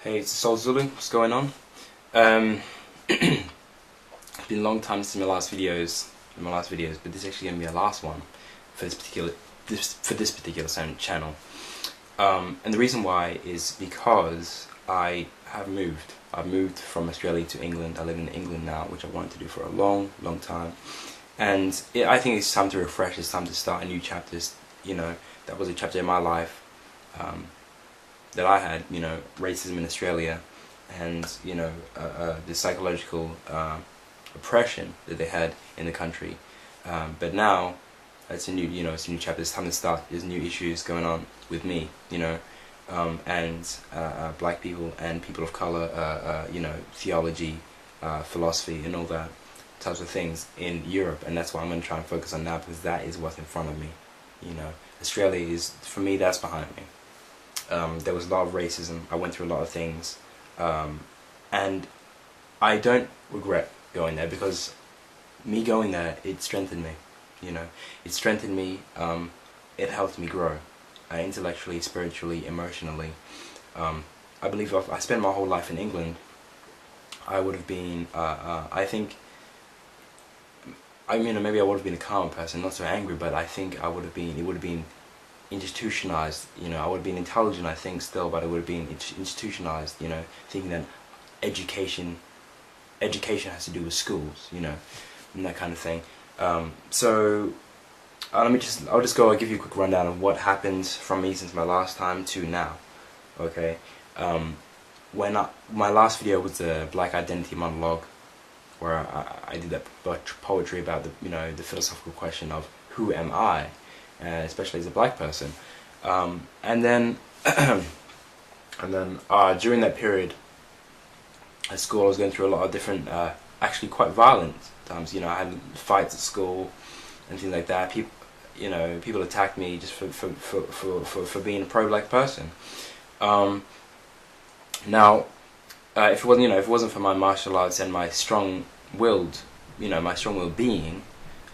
Hey, it's Soul Zulu. What's going on? It's been a long time since my last videos, but this is actually gonna be the last one for this particular channel. And the reason why is because I have moved. I've moved from Australia to England. I live in England now, which I wanted to do for a long time. And I think it's time to refresh. It's time to start a new chapter. You know, that was a chapter in my life. That I had, you know, racism in Australia, and you know, the psychological oppression that they had in the country. But now it's a new, it's a new chapter. It's time to start. There's new issues going on with me, and black people and people of color, theology, philosophy, and all that types of things in Europe. And that's what I'm going to try and focus on now, because that is what's in front of me. Australia is, for me, that's behind me. There was a lot of racism. I went through a lot of things, and I don't regret going there, because me going there, it strengthened me. It strengthened me. It helped me grow, intellectually, spiritually, emotionally. I believe if I spent my whole life in England, I would have been. I think. Maybe I would have been a calmer person, not so angry, but I think I would have been. It would have been institutionalized. I would have been intelligent, I think, still, but it would have been institutionalized. Thinking that education has to do with schools, and that kind of thing. So I'll give you a quick rundown of what happened from me since my last time to now. Okay, my last video was the Black Identity monologue, where I did that poetry about the philosophical question of who am I, especially as a black person, and then during that period at school, I was going through a lot of different, actually quite violent times. I had fights at school and things like that. People attacked me just for being a pro-black person. Now, if it wasn't for my martial arts and my strong-willed, being,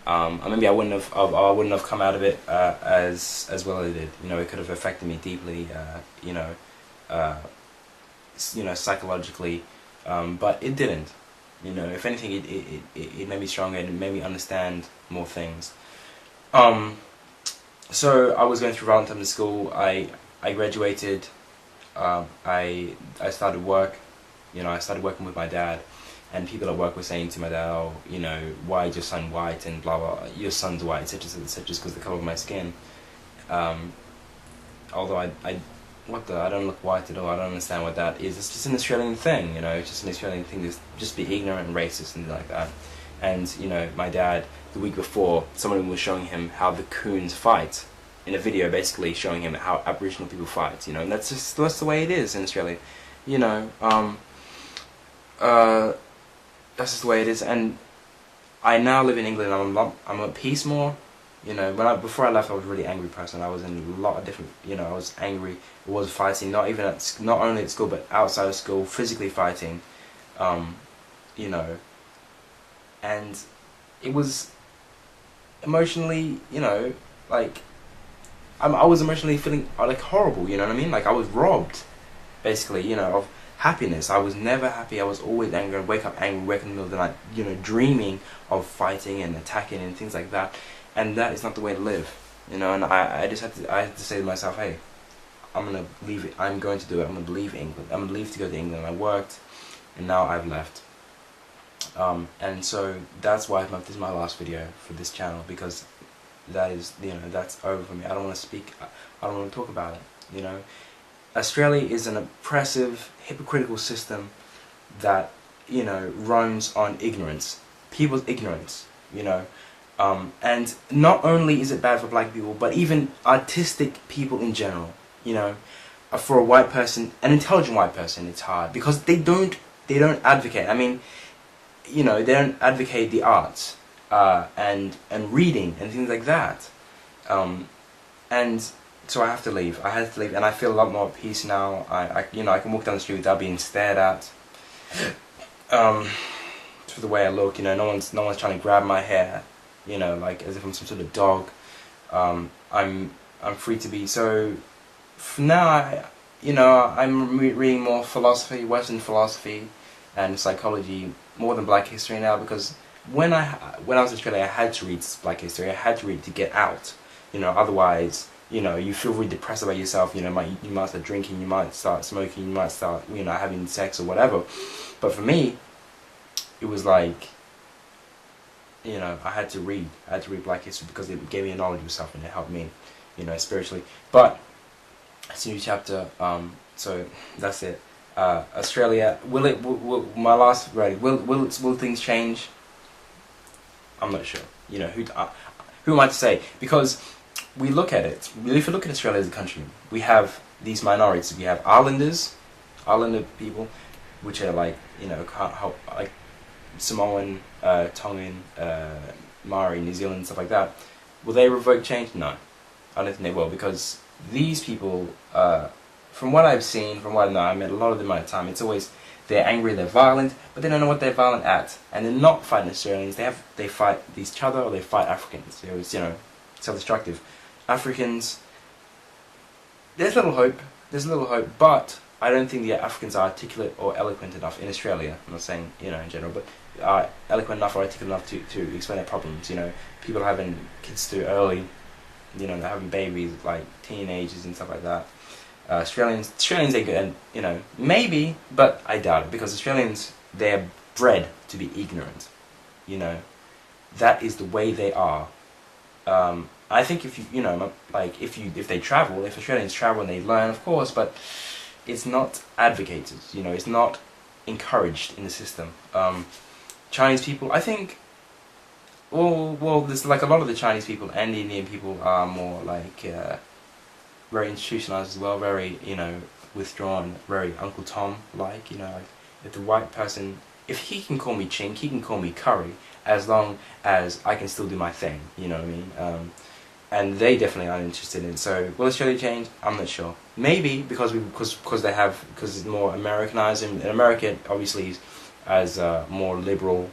maybe I wouldn't have come out of it as well as it did. It could have affected me deeply, psychologically, but it didn't. If anything, it made me stronger, and it made me understand more things. So I was going through violent times in school. I graduated. I started work. I started working with my dad. And people at work were saying to my dad, "Oh, why is your son white?" and blah blah. Your son's white, such as just because the color of my skin. Although I don't look white at all. I don't understand what that is. It's just an Australian thing, It's just an Australian thing to just be ignorant and racist and like that. And my dad, the week before, someone was showing him how the Coons fight in a video, basically showing him how Aboriginal people fight. And that's the way it is in Australia. That's just the way it is, and I now live in England. I'm at peace more. Before I left, I was a really angry person. I was in a lot of different. I was angry. I was fighting, not only at school, but outside of school, physically fighting. And it was emotionally, I was emotionally feeling like horrible. You know what I mean? Like I was robbed, basically. Of happiness. I was never happy. I was always angry. I'd wake up angry, wake up in the middle of the night, dreaming of fighting and attacking and things like that. And that is not the way to live, And I had to say to myself, hey, I'm gonna leave it. I'm going to do it. I'm gonna leave England. I'm gonna leave to go to England. I worked, and now I've left. And so that's why this is my last video for this channel, because that is, that's over for me. I don't want to speak. I don't want to talk about it. Australia is an oppressive, hypocritical system that, runs on ignorance. People's ignorance, and not only is it bad for black people, but even artistic people in general, for a white person, an intelligent white person, it's hard, because they don't advocate. They don't advocate the arts, and reading and things like that, and so I have to leave. I had to leave, and I feel a lot more at peace now. I can walk down the street without being stared at. For the way I look, no one's trying to grab my hair, like as if I'm some sort of dog. I'm free to be. So for now, you know, I'm reading more philosophy, Western philosophy, and psychology more than Black history now, because when I was in Australia, I had to read Black history. I had to read to get out. You know, otherwise, you know, you feel really depressed about yourself. You know, you might start drinking, you might start smoking, you might start, you know, having sex or whatever. But for me, it was like, you know, I had to read Black history because it gave me a knowledge of self and it helped me, you know, spiritually. But it's a new chapter. So that's it. Australia. Will my last right? Will things change? I'm not sure. You know, who am I to say? Because we look at it. If you look at Australia as a country, we have these minorities. We have Islander people, which are like, you know, like Samoan, Tongan, Maori, New Zealand, stuff like that. Will they revoke change? No, I don't think they will, because these people, from what I've seen, from what I know, I met a lot of them at the time. It's always they're angry, they're violent, but they don't know what they're violent at, and they're not fighting Australians. They fight each other, or they fight Africans. So it's, you know, self-destructive. Africans, there's little hope. There's little hope, but I don't think the Africans are articulate or eloquent enough in Australia. I'm not saying, you know, in general, but are eloquent enough or articulate enough to explain their problems. You know, people are having kids too early. You know, they're having babies, like teenagers and stuff like that. Australians, they good, and you know, maybe, but I doubt it, because Australians, they're bred to be ignorant. You know, that is the way they are. I think if you know, like if Australians travel and they learn, of course, but it's not advocated. You know, it's not encouraged in the system. Chinese people, I think. Well, there's like a lot of the Chinese people and the Indian people are more like very institutionalized as well, very, you know, withdrawn, very Uncle Tom like, you know, like if the white person, if he can call me chink, he can call me curry, as long as I can still do my thing, you know what I mean? And they definitely aren't interested in it. So will Australia change? I'm not sure. Maybe because it's more Americanized, and America obviously has a more liberal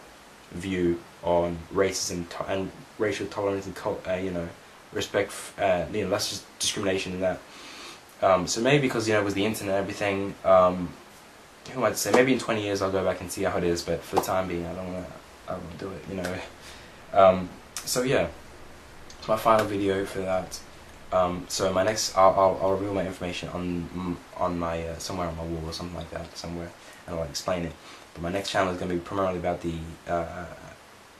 view on racism and racial tolerance and you know, respect, you know, less just discrimination and that. So maybe because, you know, with the internet and everything, who am I to say? Maybe in 20 years I'll go back and see how it is, but for the time being, I don't want to do it, you know. So yeah, it's my final video for that. So my next, I'll reveal my information on my somewhere on my wall or something like that, somewhere, and I'll explain it. But my next channel is going to be primarily about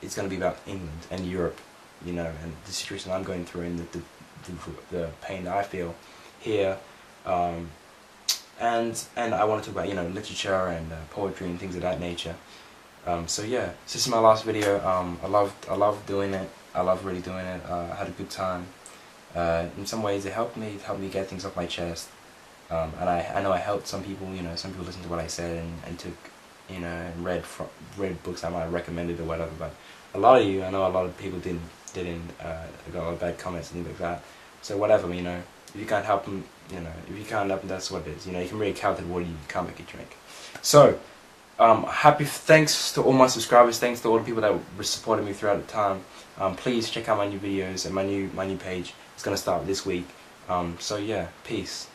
it's going to be about England and Europe, you know, and the situation I'm going through, and the pain that I feel here, and I want to talk about, you know, literature and poetry and things of that nature. So yeah, this is my last video. I love doing it. I love really doing it. I had a good time. In some ways, it helped me get things off my chest. And I know I helped some people. You know, some people listened to what I said and took, you know, and read books I might have recommended or whatever. But a lot of you, I know a lot of people didn't. Got a lot of bad comments and things like that. So whatever, you know, if you can't help them, you know, if you can't help them, that's what it is. You know, you can really count the water, you can't make it drink. So, thanks to all my subscribers, thanks to all the people that supported me throughout the time. Please check out my new videos and my new page. It's gonna start this week. So yeah, peace.